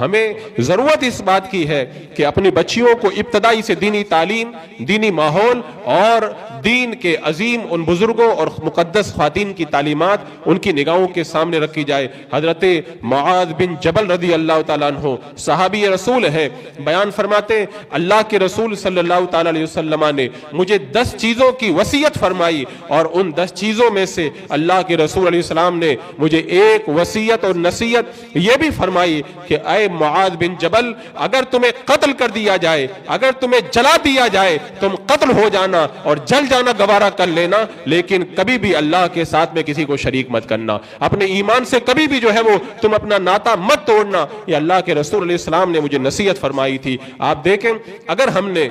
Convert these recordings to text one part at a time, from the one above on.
ہمیں ضرورت اس بات کی ہے کہ اپنی بچیوں کو ابتدائی سے دینی تعلیم، دینی ماحول اور دین کے عظیم ان بزرگوں اور مقدس خواتین کی تعلیمات ان کی نگاہوں کے سامنے رکھی جائے۔ حضرت معاذ بن جبل رضی اللہ تعالیٰ عنہ صحابی رسول ہے، بیان فرماتے اللہ کے رسول صلی اللہ تعالیٰ علیہ وسلم نے مجھے 10 چیزوں کی وصیت فرمائی، اور ان 10 چیزوں میں سے اللہ کے رسول علیہ السلام نے مجھے ایک وصیت اور نصیحت یہ بھی فرمائی کہ اے معاذ بن جبل، اگر تمہیں قتل کر دیا جائے، اگر تمہیں جلا دیا جائے، تم قتل ہو جانا اور جل جانا گوارا کر لینا، لیکن کبھی بھی اللہ کے ساتھ میں کسی کو شریک مت کرنا، اپنے ایمان سے کبھی بھی جو ہے وہ تم اپنا ناتا مت توڑنا۔ یہ اللہ کے رسول علیہ السلام نے مجھے نصیحت فرمائی تھی۔ آپ دیکھیں اگر ہم نے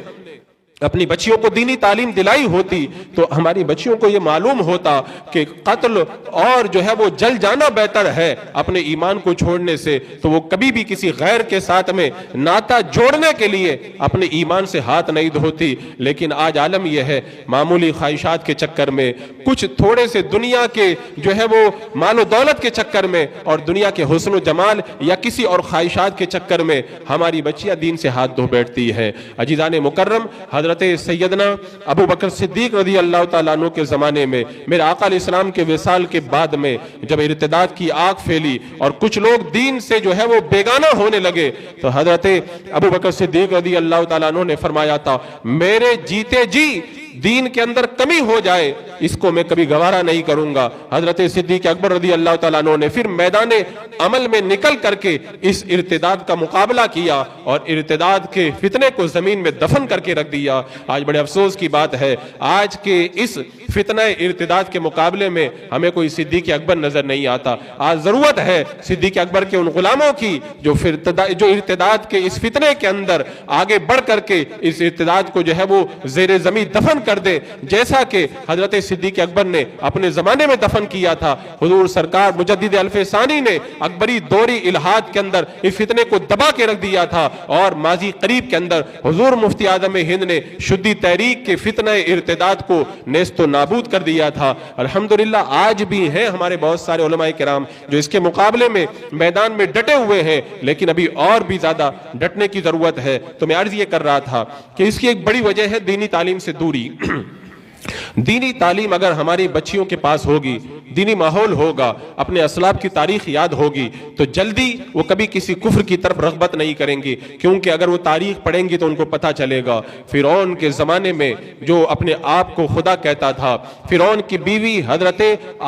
اپنی بچیوں کو دینی تعلیم دلائی ہوتی تو ہماری بچیوں کو یہ معلوم ہوتا کہ قتل اور جو ہے وہ جل جانا بہتر ہے اپنے ایمان کو چھوڑنے سے، تو وہ کبھی بھی کسی غیر کے ساتھ میں ناتا جوڑنے کے لیے اپنے ایمان سے ہاتھ نہیں دھوتی۔ لیکن آج عالم یہ ہے، معمولی خواہشات کے چکر میں، کچھ تھوڑے سے دنیا کے جو ہے وہ مال و دولت کے چکر میں اور دنیا کے حسن و جمال یا کسی اور خواہشات کے چکر میں ہماری بچیاں دین سے ہاتھ دھو بیٹھتی ہیں۔ عزیزان مکرم، حضرت سیدنا ابو بکر صدیق رضی اللہ تعالیٰ عنہ کے زمانے میں، میرے آقا علیہ السلام کے وصال کے بعد میں جب ارتداد کی آگ پھیلی اور کچھ لوگ دین سے جو ہے وہ بیگانہ ہونے لگے، تو حضرت ابو بکر صدیق رضی اللہ تعالیٰ عنہ نے فرمایا تھا میرے جیتے جی دین کے اندر کمی ہو جائے اس کو میں کبھی گوارا نہیں کروں گا۔ حضرت صدیق اکبر رضی اللہ تعالیٰ عنہ نے پھر میدان عمل میں نکل کر کے اس ارتداد کا مقابلہ کیا اور ارتداد کے فتنے کو زمین میں دفن کر کے رکھ دیا۔ آج بڑے افسوس کی بات ہے، آج کے اس فتنہ ارتداد کے مقابلے میں ہمیں کوئی صدیق اکبر نظر نہیں آتا۔ آج ضرورت ہے صدیق اکبر کے ان غلاموں کی جو ارتداد کے اس فتنے کے اندر آگے بڑھ کر کے اس ارتداد کو جو ہے وہ زیر زمین دفن کر دے، جیسا کہ حضرت صدیق اکبر نے اپنے زمانے میں دفن کیا تھا۔ حضور سرکار مجدد الف ثانی نے اکبری دوری الہاد کے اندر اس فتنے کو دبا کے رکھ دیا تھا، اور ماضی قریب کے اندر حضور مفتی اعظم ہند نے شدی تحریک کے فتنہ ارتداد کو نیست و نابود کر دیا تھا۔ الحمدللہ آج بھی ہیں ہمارے بہت سارے علماء کرام جو اس کے مقابلے میں میدان میں ڈٹے ہوئے ہیں، لیکن ابھی اور بھی زیادہ ڈٹنے کی ضرورت ہے۔ تو میں عرض یہ کر رہا تھا کہ اس کی ایک بڑی وجہ ہے دینی تعلیم سے دوری۔ دینی تعلیم اگر ہماری بچیوں کے پاس ہوگی، دینی ماحول ہوگا، اپنے اسلاف کی تاریخ یاد ہوگی، تو جلدی وہ کبھی کسی کفر کی طرف رغبت نہیں کریں گی، کیونکہ اگر وہ تاریخ پڑھیں گی تو ان کو پتہ چلے گا فرعون کے زمانے میں جو اپنے آپ کو خدا کہتا تھا، فرعون کی بیوی حضرت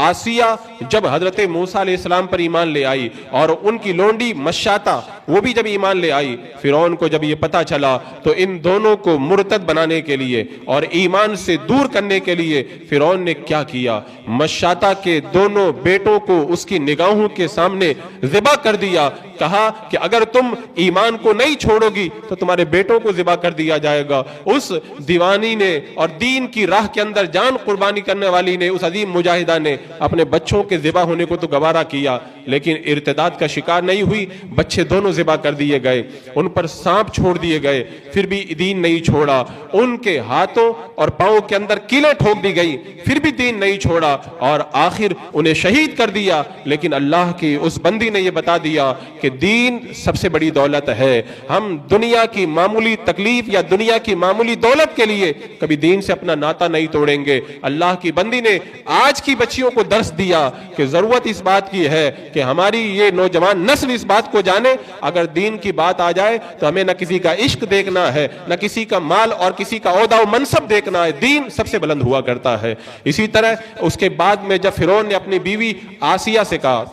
آسیہ جب حضرت موسیٰ علیہ السلام پر ایمان لے آئی، اور ان کی لونڈی مشاطہ وہ بھی جب ایمان لے آئی، فرعون کو جب یہ پتہ چلا تو ان دونوں کو مرتد بنانے کے لیے اور ایمان سے دور کرنے کے لیے فرعون نے کیا کیا، مشاطہ کے دونوں بیٹوں کو اس کی نگاہوں کے سامنے ذبح کر دیا، کہا کہ اگر تم ایمان کو نہیں چھوڑو گی تو تمہارے بیٹوں کو ذبح کر دیا جائے گا۔ اس دیوانی نے اور دین کی راہ کے اندر جان قربانی کرنے والی نے، اس عظیم مجاہدہ نے اپنے بچوں کے ذبح ہونے کو تو گوارا کیا، لیکن ارتداد کا شکار نہیں ہوئی، بچے دونوں ذبح کر دیے گئے، ان پر سانپ چھوڑ دیے گئے، پھر بھی دین نہیں چھوڑا، ان کے ہاتھوں اور پاؤں کے اندر کیلیں ٹھوک دی گئی، پھر بھی دین نہیں چھوڑا، اور آخر انہیں شہید کر دیا۔ لیکن اللہ کی اس بندی نے یہ بتا دیا کہ دین سب سے بڑی دولت ہے، ہم دنیا کی معمولی تکلیف یا دنیا کی معمولی دولت کے لیے کبھی دین سے اپنا ناتا نہیں توڑیں گے۔ اللہ کی بندی نے آج کی بچیوں کو درس دیا کہ ضرورت اس بات کی ہے کہ ہماری یہ نوجوان نسل اس بات کو جانے، اگر دین کی بات آ جائے تو ہمیں نہ کسی کا عشق دیکھنا ہے، نہ کسی کا مال اور کسی کا عہدہ و منصب دیکھنا ہے، دین سب سے بلند ہوا کرتا ہے۔ اسی طرح اس کے بعد میں جب فرعون نے اپنی بیوی آسیہ سے کہا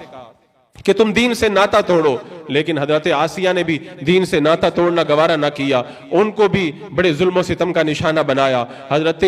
کہ تم دین سے ناتا توڑو، لیکن حضرت آسیہ نے بھی دین سے ناتا توڑنا گوارا نہ کیا، ان کو بھی بڑے ظلم و ستم کا نشانہ بنایا۔ حضرت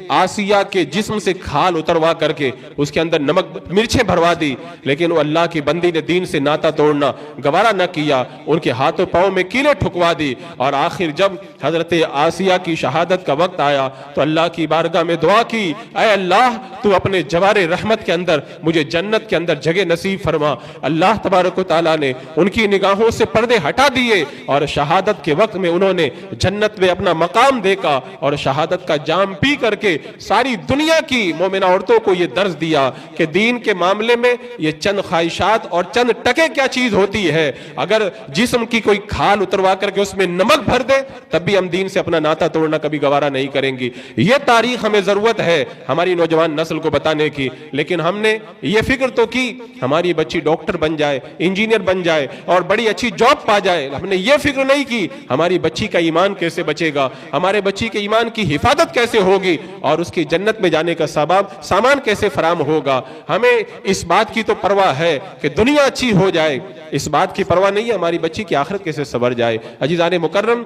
آسیہ کے جسم سے کھال اتروا کر کے اس کے اندر نمک مرچیں بھروا دی، لیکن وہ اللہ کی بندی نے دین سے ناتا توڑنا گوارا نہ کیا، ان کے ہاتھوں پاؤں میں کیلیں ٹھکوا دی، اور آخر جب حضرت آسیہ کی شہادت کا وقت آیا تو اللہ کی بارگاہ میں دعا کی، اے اللہ تو اپنے جوار رحمت کے اندر مجھے جنت کے اندر جگہ نصیب فرما۔ اللہ تبارک و تعالیٰ نے ان کی निगाहों से पर्दे हटा दिए और शहादत के वक्त में उन्होंने जन्नत में अपना मकाम देखा और शहादत का जाम पी करके सारी दुनिया की मोमिना औरतों को ये दर्ज दिया कि दीन के मामले में ये चंद ख्वाहिशात और चंद टके क्या चीज होती है। अगर जिस्म की कोई खाल उतरवा करके उसमें नमक भर दे तब भी हम दीन से अपना नाता तोड़ना कभी गवारा नहीं करेंगे। ये तारीख हमें जरूरत है हमारी नौजवान नस्ल को बताने की, लेकिन हमने ये फिक्र तो की हमारी बच्ची डॉक्टर बन जाए, इंजीनियर बन जाए और बड़ी अच्छी जॉब पा जाए। हमने ये फिक्र नहीं की हमारी बच्ची का ईमान कैसे बचेगा, हमारे बच्ची के ईमान की हिफाजत कैसे होगी और उसकी जन्नत में जाने का सामान कैसे फराम होगा। हमें इस बात की तो परवाह है कि दुनिया अच्छी हो जाए, इस बात की परवाह नहीं है हमारी बच्ची की आखिरत कैसे सवर जाए। अजीज़ान मुकर्रम,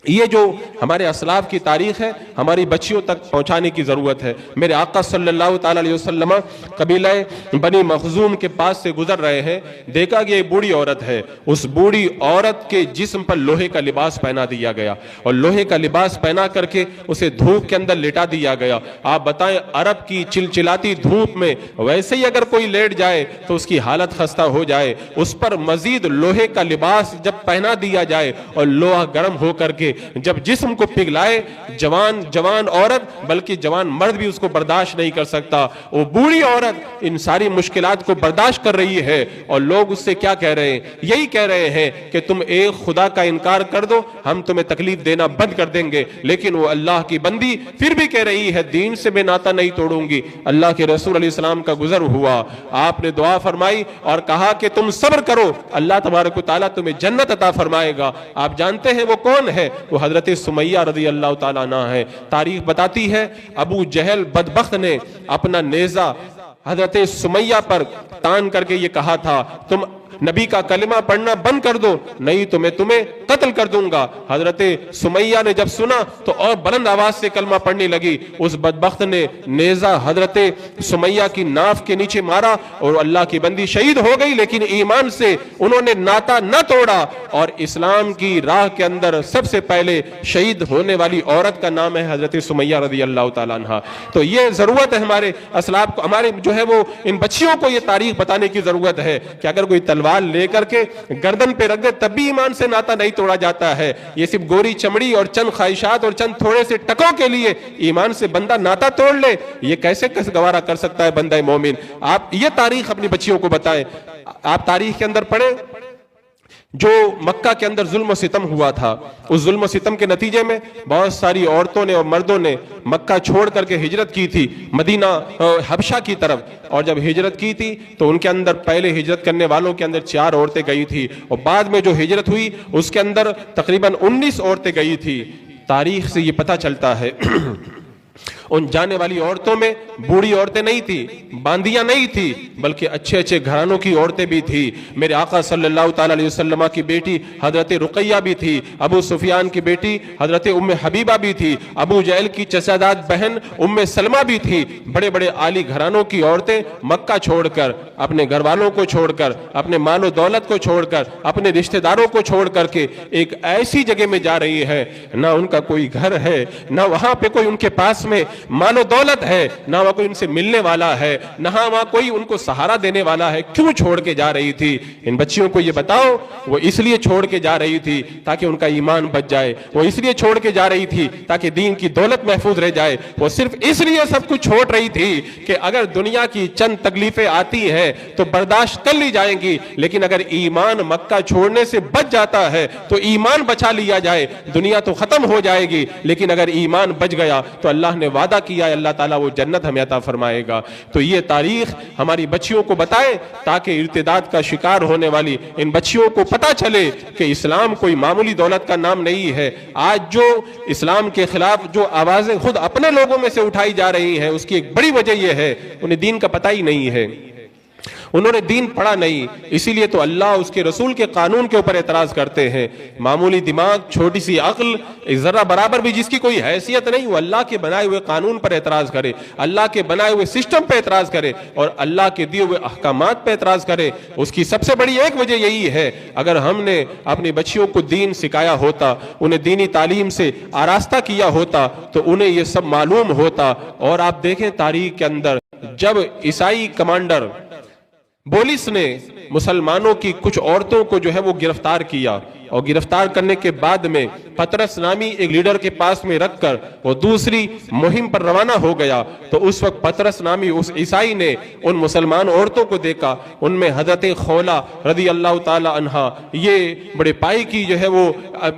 ये जो हमारे असलाफ की तारीख है हमारी बच्चियों तक पहुंचाने की जरूरत है। मेरे आका सल्लल्लाहु ताला अलैहि वसल्लम कबीला बनी मखजूम के पास से गुजर रहे हैं, देखा कि एक बूढ़ी औरत है, उस बूढ़ी औरत के जिस्म पर लोहे का लिबास पहना दिया गया और लोहे का लिबास पहना करके उसे धूप के अंदर लेटा दिया गया। आप बताएं अरब की चिलचिलाती धूप में वैसे ही अगर कोई लेट जाए तो उसकी हालत खस्ता हो जाए, उस पर मजीद लोहे का लिबास जब पहना दिया जाए और लोहा गर्म हो करके जब जिस्म को पिघलाए, जवान औरत बल्कि जवान मर्द भी उसको बर्दाश्त नहीं कर सकता। वो बूढ़ी औरत इन सारी मुश्किलात को बर्दाश्त कर रही है और लोग उससे क्या कह रहे हैं, यही कह रहे हैं कि तुम एक खुदा का इनकार कर दो हम तुम्हें तकलीफ देना बंद कर देंगे। लेकिन वो अल्लाह की बंदी फिर भी कह रही है दीन से मैं नाता नहीं तोड़ूंगी। अल्लाह के रसूल अलैहि सलाम का गुजर हुआ, आपने दुआ फरमाई और कहा कि तुम सब्र करो, अल्लाह तबारक व तआला तुम्हें जन्नत अता फरमाएगा। आप जानते हैं वो कौन है? वो हजरत सुमैया रज़ी अल्लाह ताला अन्हा है। तारीख बताती है अबू जहल बदबख्त ने अपना नेजा हजरत सुमैया पर तान करके ये कहा था तुम नबी का कलिमा पढ़ना बंद कर दो नहीं तो मैं तुम्हें कत्ल कर दूंगा। हजरत सुमैया ने जब सुना तो और बुलंद आवाज से कलमा पढ़ने लगी। उस बदबख्त ने नेजा हजरत सुमैया की नाफ के नीचे मारा और अल्लाह की बंदी शहीद हो गई, लेकिन ईमान से उन्होंने नाता न तोड़ा। और इस्लाम की राह के अंदर सबसे पहले शहीद होने वाली औरत का नाम है हजरत सुमैया रज़ी अल्लाह ताला अन्हा। तो ये जरूरत है हमारे असलाफ को, हमारे जो है वो इन बच्चियों को ये तारीख बताने की जरूरत है कि अगर कोई तलवार लेकर के गर्दन पे रख दे तब भी ईमान से नाता नहीं तोड़ा जाता है। ये सिर्फ गोरी चमड़ी और चंद ख्वाहिशात और चंद थोड़े से टकों के लिए ईमान से बंदा नाता तोड़ ले, ये कैसे गवारा कर सकता है बंदा मोमिन? आप ये तारीख अपनी बच्चियों को बताएं। आप तारीख के अंदर पढ़ें जो मक्का के अंदर जुल्म सितम हुआ था, उस जुल्म सितम के नतीजे में बहुत सारी औरतों ने और मर्दों ने मक्का छोड़ करके हिजरत की थी मदीना हबशा की तरफ। और जब हिजरत की थी तो उनके अंदर पहले हिजरत करने वालों के अंदर 4 औरतें गई थी और बाद में जो हिजरत हुई उसके अंदर तकरीबन 19 औरतें गई थी। तारीख से ये पता चलता है उन जाने वाली औरतों में बूढ़ी औरतें नहीं थी, बांदियां नहीं थी, बल्कि अच्छे अच्छे घरानों की औरतें भी थी। मेरे आका सल्लल्लाहु ताला अलैहि वसल्लम की बेटी हजरत रुकैया भी थी, अबू सुफियान की बेटी हजरत उम्मे हबीबा भी थी, अबू जहल की चचादाद बहन उम्मे सलमा भी थी। बड़े बड़े आली घरानों की औरतें मक्का छोड़कर, अपने घर वालों को छोड़कर, अपने मालो दौलत को छोड़कर, अपने रिश्तेदारों को छोड़ करके एक ऐसी जगह में जा रही है, ना उनका कोई घर है, ना वहां पे कोई उनके पास में मालो दौलत है, ना वहां कोई उनसे मिलने वाला है, ना वहां कोई उनको सहारा देने वाला है। क्यों छोड़ के जा रही थी? इन बच्चियों को ये बताओ। वो इसलिए छोड़ के जा रही थी ताकि उनका ईमान बच जाए, वो इसलिए छोड़ के जा रही थी ताकि दीन की दौलत महफूज रह जाए, वो सिर्फ इसलिए सब कुछ छोड़ रही थी कि अगर दुनिया की चंद तकलीफें आती हैं तो बर्दाश्त कर ली जाएंगी, लेकिन अगर ईमान मक्का छोड़ने से बच जाता है तो ईमान बचा लिया जाए, दुनिया तो खत्म हो जाएगी, लेकिन अगर ईमान बच गया तो अल्लाह ने वादा किया है अल्लाह ताला वो जन्नत हमें अता फरमाएगा। तो ये तारीख हमारी बच्चियों को बताए ताकि इर्तिदाद का शिकार होने वाली इन बच्चियों को पता चले कि इस्लाम कोई मामूली दौलत का नाम नहीं है। आज जो इस्लाम के खिलाफ जो आवाजें खुद अपने लोगों में से उठाई जा रही हैं उसकी एक बड़ी वजह यह है उन्हें दीन का पता ही नहीं है, उन्होंने दीन पढ़ा नहीं, इसीलिए तो अल्लाह उसके रसूल के कानून के ऊपर एतराज करते हैं। मामूली दिमाग, छोटी सी अक्ल, जरा बराबर भी जिसकी कोई हैसियत नहीं, वो अल्लाह के बनाए हुए कानून पर एतराज करे, अल्लाह के बनाए हुए सिस्टम पर एतराज करे और अल्लाह के दिए हुए अहकामात पर एतराज करे। उसकी सबसे बड़ी एक वजह यही है, अगर हमने अपनी बच्चियों को दीन सिखाया होता, उन्हें दीनी तालीम से आरास्ता किया होता तो उन्हें यह सब मालूम होता। और आप देखें तारीख के अंदर जब ईसाई कमांडर पुलिस ने मुसलमानों की कुछ औरतों को जो है वो गिरफ्तार किया और गिरफ्तार करने के बाद में पतरस नामी एक लीडर के पास में रखकर वो दूसरी मुहिम पर रवाना हो गया। तो उस वक्त पतरस नामी उस ईसाई ने उन मुसलमान औरतों को देखा, उनमें हजरत खौला रदी अल्लाह ताला अन्हा, ये बड़े पाई की जो है वो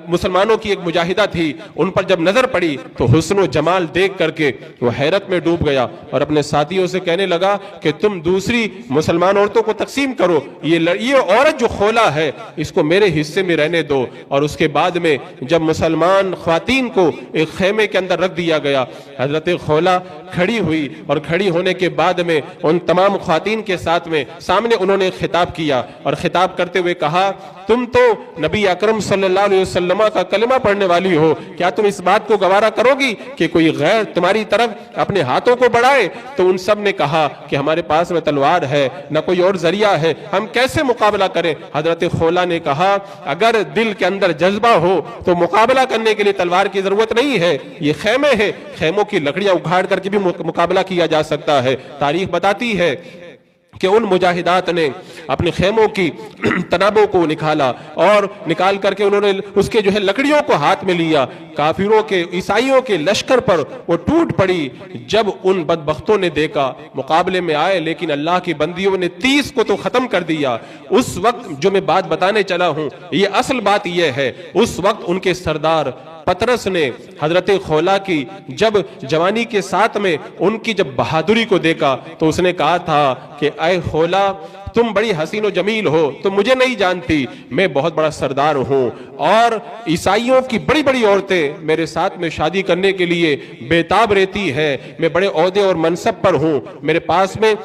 मुसलमानों की एक मुजाहिदा थी, उन पर जब नजर पड़ी तो हुस्न व जमाल देख करके वो हैरत में डूब गया और अपने साथियों से कहने लगा कि तुम दूसरी मुसलमान औरतों को तकसीम करो, ये औरत जो खौला है इसको मेरे हिस्से में रहने दो। और उसके बाद में जब मुसलमान ख्वातीन को एक खेमे के अंदर रख दिया गया, हजरत खौला खड़ी हुई और खड़ी होने के बाद में उन तमाम ख्वातीन के साथ में सामने उन्होंने खिताब किया और खिताब करते हुए कहा, तुम तो नबी अकरम सल्लल्लाहु अलैहि वसल्लम का कलमा पढ़ने वाली हो, क्या तुम इस बात को गवारा करोगी कि कोई गैर तुम्हारी तरफ अपने हाथों को बढ़ाए? तो उन सब ने कहा कि हमारे पास में तलवार है, न कोई और जरिया है, हम कैसे मुकाबला करें? हजरत खौला ने कहा, अगर दिल के अंदर जज्बा हो तो मुकाबला करने के लिए तलवार की जरूरत नहीं है, ये खेमे है, खेमों की लकड़ियां उखाड़ करके भी मुकाबला किया जा सकता है। तारीख बताती है कि उन मुजाहिदात ने अपने खेमों की तनाबों को निकाला और निकाल करके उन्होंने उसके जो है लकड़ियों को हाथ में लिया। काफिरों के, ईसाइयों के लश्कर पर वो टूट पड़ी। जब उन बदबख्तों ने देखा, मुकाबले में आए लेकिन अल्लाह की बंदियों ने 30 को तो खत्म कर दिया। उस वक्त जो मैं बात बताने चला हूं, ये असल बात यह है, उस वक्त उनके सरदार पतरस ने हजरत खौला की जब जवानी के साथ में उनकी जब बहादुरी को देखा तो उसने कहा था कि ऐ खौला, तुम बड़ी हसीन व जमील हो, तुम मुझे नहीं जानती, मैं बहुत बड़ा सरदार हूं और ईसाइयों की बड़ी बड़ी औरतें मेरे साथ में शादी करने के लिए बेताब रहती है। मैं बड़े ओहदे और मनसब पर हूं, मेरे पास में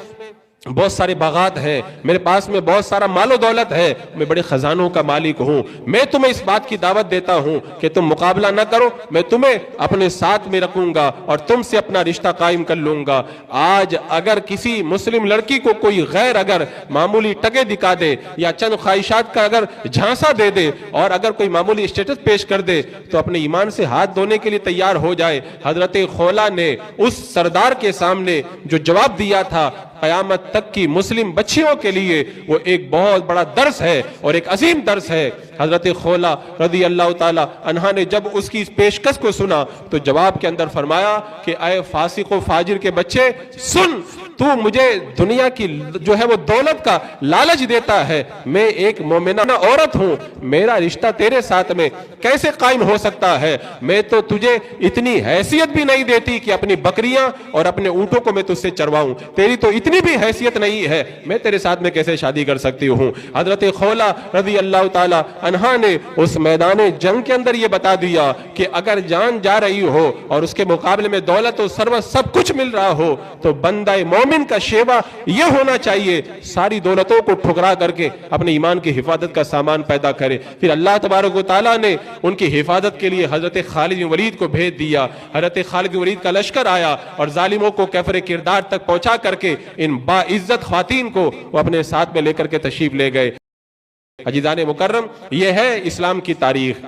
बहुत सारे बागात हैं, मेरे पास में बहुत सारा मालो दौलत है, मैं बड़े खजानों का मालिक हूं। मैं तुम्हें इस बात की दावत देता हूं कि तुम मुकाबला ना करो, मैं तुम्हें अपने साथ में रखूंगा और तुमसे अपना रिश्ता कायम कर लूंगा। आज अगर किसी मुस्लिम लड़की को कोई गैर अगर मामूली टके दिखा दे या चंद ख्वाहिशात का अगर झांसा दे दे और अगर कोई मामूली स्टेटस पेश कर दे तो अपने ईमान से हाथ धोने के लिए तैयार हो जाए। हजरत खौला ने उस सरदार के सामने जो जवाब दिया था, क़यामत तक की मुस्लिम बच्चियों के लिए वो एक बहुत बड़ा दर्स है और एक अजीम दर्स है। हजरत खौला रज़ी अल्लाह ताला अन्हा ने जब उसकी इस पेशकश को सुना तो जवाब के अंदर फरमाया कि ऐ फासिक व फाजिर के बच्चे, सुन, तू मुझे दुनिया की जो है वो दौलत का लालच देता है, मैं एक मोमिना औरत हूं, मेरा रिश्ता तेरे साथ में कैसे कायम हो सकता है? मैं तो तुझे इतनी हैसियत भी नहीं देती कि अपनी बकरियां और अपने ऊंटों को मैं तुझसे चरवाऊं, तेरी तो इतनी भी हैसियत नहीं है, मैं तेरे साथ में कैसे शादी कर सकती हूं? हजरत खौला रज़ी अल्लाह ताला अन्हा ने उस मैदान जंग के अंदर ये बता दिया कि अगर जान जा रही हो और उसके मुकाबले में दौलत और सर्वत सब कुछ मिल रहा हो तो बंदा मोमिन का शेवा यह होना चाहिए, सारी दौलतों को ठुकरा करके अपने ईमान की हिफाजत का सामान पैदा करे। फिर अल्लाह तबारक व तआला ने उनकी हिफाजत के लिए हजरत खालिद बिन वलीद को भेज दिया। हजरत खालिद बिन वलीद का लश्कर आया और जालिमों को कैफर किरदार तक पहुंचा करके इन बाइज्जत ख्वातीन को वो अपने साथ में लेकर के तशरीफ ले गए। अजीज़ान मुकर्रम, यह है इस्लाम की तारीख,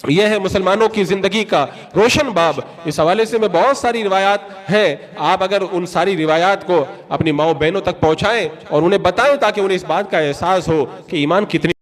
यह है मुसलमानों की जिंदगी का रोशन बाब। इस हवाले से में बहुत सारी रिवायात हैं, आप अगर उन सारी रिवायात को अपनी माओ बहनों तक पहुंचाएं और उन्हें बताएं ताकि उन्हें इस बात का एहसास हो कि ईमान कितनी